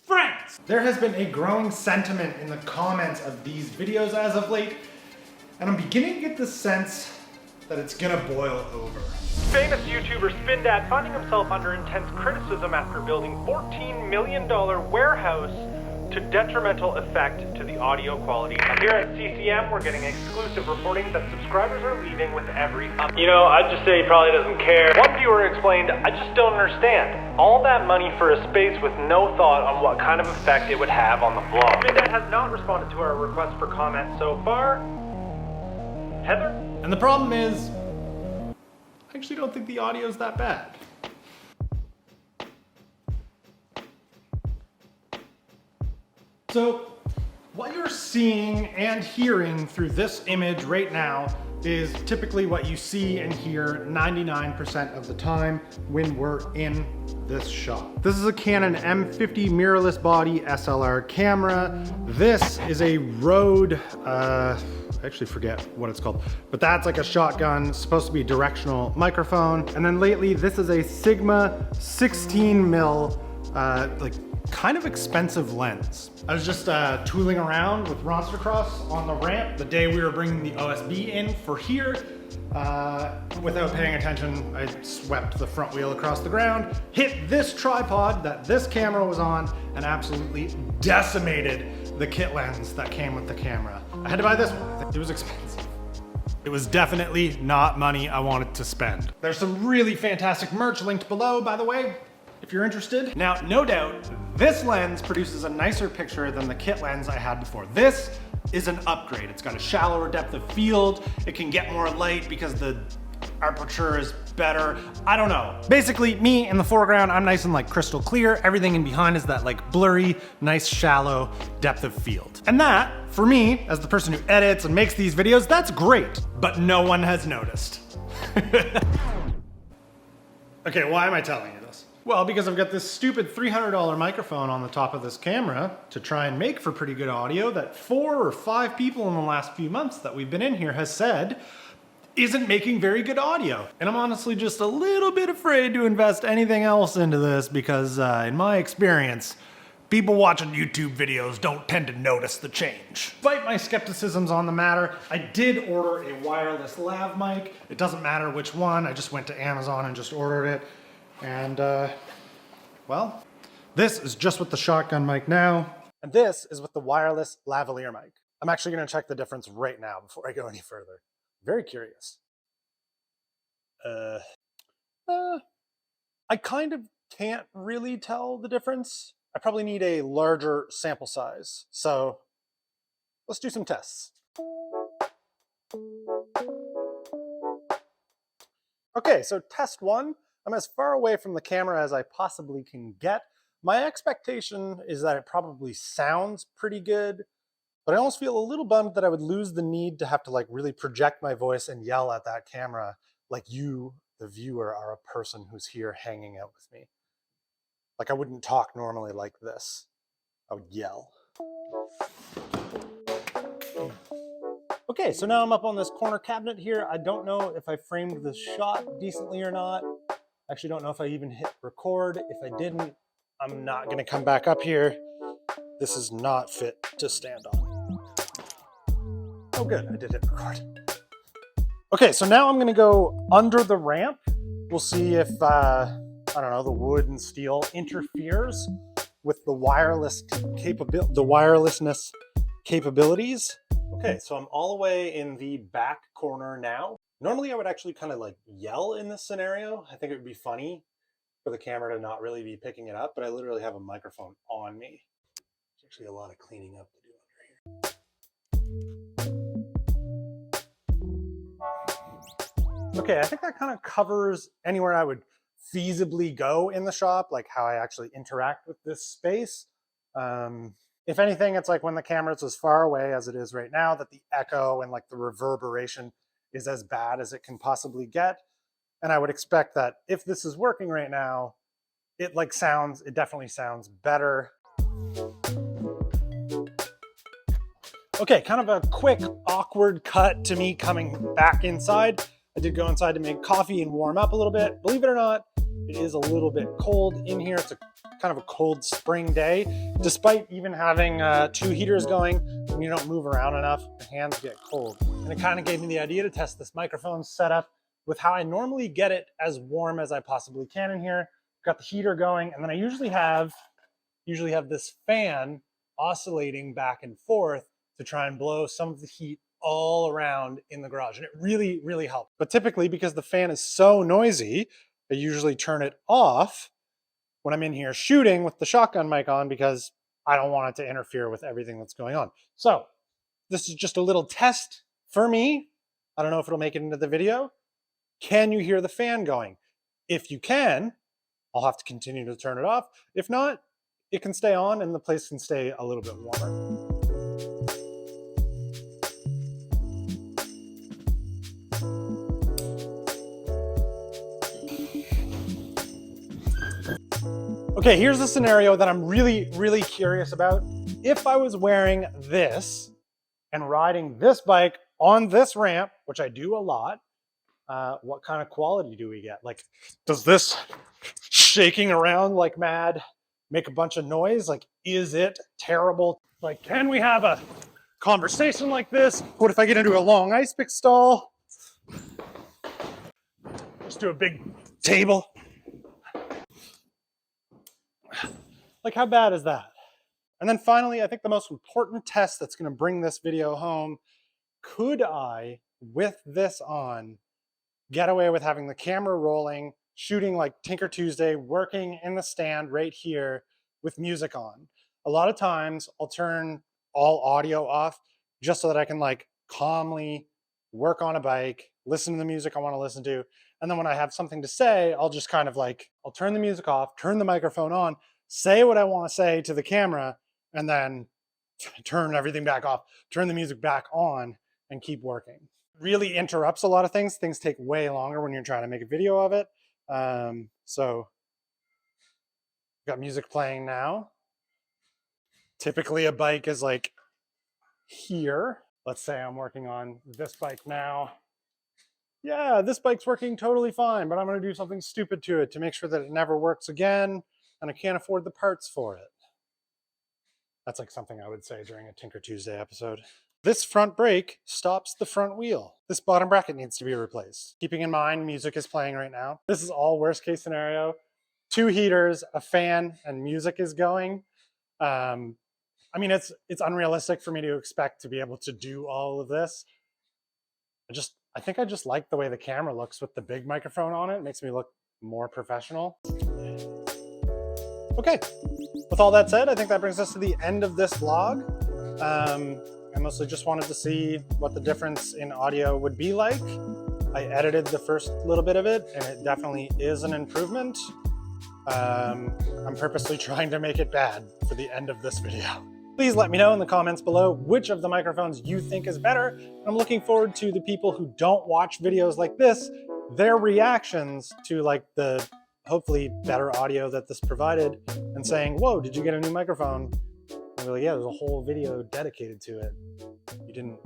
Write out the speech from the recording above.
Friends! There has been a growing sentiment in the comments of these videos as of late, and I'm beginning to get the sense that it's gonna boil over. Famous YouTuber Spindatt finding himself under intense criticism after building $14 million warehouse to detrimental effect to the audio quality. Here at CCM, we're getting exclusive reporting that subscribers are leaving with every update. You know, I'd just say he probably doesn't care. One viewer explained, I just don't understand. All that money for a space with no thought on what kind of effect it would have on the vlog. Spindatt has not responded to our request for comment so far. Heather? And the problem is, I actually don't think the audio is that bad. So, what you're seeing and hearing through this image right now is typically what you see and hear 99% of the time when we're in this shot. This is a Canon M50 mirrorless body SLR camera. This is a Rode, I actually forget what it's called, but that's like a shotgun, supposed to be directional microphone. And then lately, this is a Sigma 16 mil, like kind of expensive lens. I was just tooling around with Rawstercross on the ramp the day we were bringing the OSB in for here. Without paying attention, I swept the front wheel across the ground, hit this tripod that this camera was on, and absolutely decimated the kit lens that came with the camera. I had to buy this one. It was expensive. It was definitely not money I wanted to spend. There's some really fantastic merch linked below, by the way, if you're interested. Now, no doubt, this lens produces a nicer picture than the kit lens I had before. This is an upgrade. It's got a shallower depth of field. It can get more light because the aperture is better. I don't know. Basically, me in the foreground, I'm nice and like crystal clear. Everything in behind is that like blurry, nice, shallow depth of field. And that, for me, as the person who edits and makes these videos, that's great, but no one has noticed. Okay, why am I telling you this? Well, because I've got this stupid $300 microphone on the top of this camera to try and make for pretty good audio that 4 or 5 people in the last few months that we've been in here has said isn't making very good audio. And I'm honestly just a little bit afraid to invest anything else into this because in my experience, people watching YouTube videos don't tend to notice the change. Despite my skepticisms on the matter, I did order a wireless lav mic. It doesn't matter which one. I just went to Amazon and just ordered it. And well, this is just with the shotgun mic now. And this is with the wireless lavalier mic. I'm actually gonna check the difference right now before I go any further. Very curious. I kind of can't really tell the difference. I probably need a larger sample size. So let's do some tests. Okay, so test 1. I'm as far away from the camera as I possibly can get. My expectation is that it probably sounds pretty good, but I almost feel a little bummed that I would lose the need to have to like really project my voice and yell at that camera like you, the viewer, are a person who's here hanging out with me. Like I wouldn't talk normally like this. I would yell. Okay, so now I'm up on this corner cabinet here. I don't know if I framed this shot decently or not. I actually don't know if I even hit record. If I didn't, I'm not gonna come back up here. This is not fit to stand on. Oh good, I did hit record. Okay, so now I'm gonna go under the ramp. We'll see if, I don't know, the wood and steel interferes with the wirelessness capabilities. Okay, so I'm all the way in the back corner now. Normally I would actually kind of like yell in this scenario. I think it would be funny for the camera to not really be picking it up, but I literally have a microphone on me. There's actually a lot of cleaning up to do under here. Okay, I think that kind of covers anywhere I would feasibly go in the shop, like how I actually interact with this space. If anything, it's like when the camera's as far away as it is right now, that the echo and like the reverberation is as bad as it can possibly get. And I would expect that if this is working right now, it definitely sounds better. Okay, kind of a quick, awkward cut to me coming back inside. I did go inside to make coffee and warm up a little bit. Believe it or not, it is a little bit cold in here. It's a kind of a cold spring day. Despite even having 2 heaters going, when you don't move around enough, your hands get cold. And it kind of gave me the idea to test this microphone setup with how I normally get it as warm as I possibly can in here. Got the heater going, and then I usually have this fan oscillating back and forth to try and blow some of the heat all around in the garage. And it really, really helped. But typically, because the fan is so noisy, I usually turn it off when I'm in here shooting with the shotgun mic on because I don't want it to interfere with everything that's going on. So this is just a little test for me. I don't know if it'll make it into the video. Can you hear the fan going? If you can, I'll have to continue to turn it off. If not, it can stay on and the place can stay a little bit warmer. Okay, here's a scenario that I'm really, really curious about. If I was wearing this and riding this bike on this ramp, which I do a lot, what kind of quality do we get? Like, does this shaking around like mad make a bunch of noise? Like, is it terrible? Like, can we have a conversation like this? What if I get into a long ice pick stall? Just do a big table. Like, how bad is that? And then finally, I think the most important test that's going to bring this video home, could I, with this on, get away with having the camera rolling, shooting like Tinker Tuesday, working in the stand right here with music on? A lot of times I'll turn all audio off just so that I can like calmly work on a bike, listen to the music I want to listen to. And then when I have something to say, I'll just kind of like, I'll turn the music off, turn the microphone on, say what I want to say to the camera, and then turn everything back off, turn the music back on, and keep working. Really interrupts a lot of things. Things take way longer when you're trying to make a video of it. So got music playing now. Typically a bike is like here. Let's say I'm working on this bike now. Yeah, this bike's working totally fine, but I'm going to do something stupid to it to make sure that it never works again, and I can't afford the parts for it. That's like something I would say during a Tinker Tuesday episode. This front brake stops the front wheel. This bottom bracket needs to be replaced. Keeping in mind, music is playing right now. This is all worst case scenario. 2 heaters, a fan, and music is going. I mean, it's unrealistic for me to expect to be able to do all of this. I think I just like the way the camera looks with the big microphone on it. It makes me look more professional. Okay, with all that said, I think that brings us to the end of this vlog. I mostly just wanted to see what the difference in audio would be like. I edited the first little bit of it, and it definitely is an improvement. I'm purposely trying to make it bad for the end of this video. Please let me know in the comments below which of the microphones you think is better. I'm looking forward to the people who don't watch videos like this, their reactions to like the hopefully better audio that this provided, and saying, whoa, did you get a new microphone? And we're like, yeah, there's a whole video dedicated to it. You didn't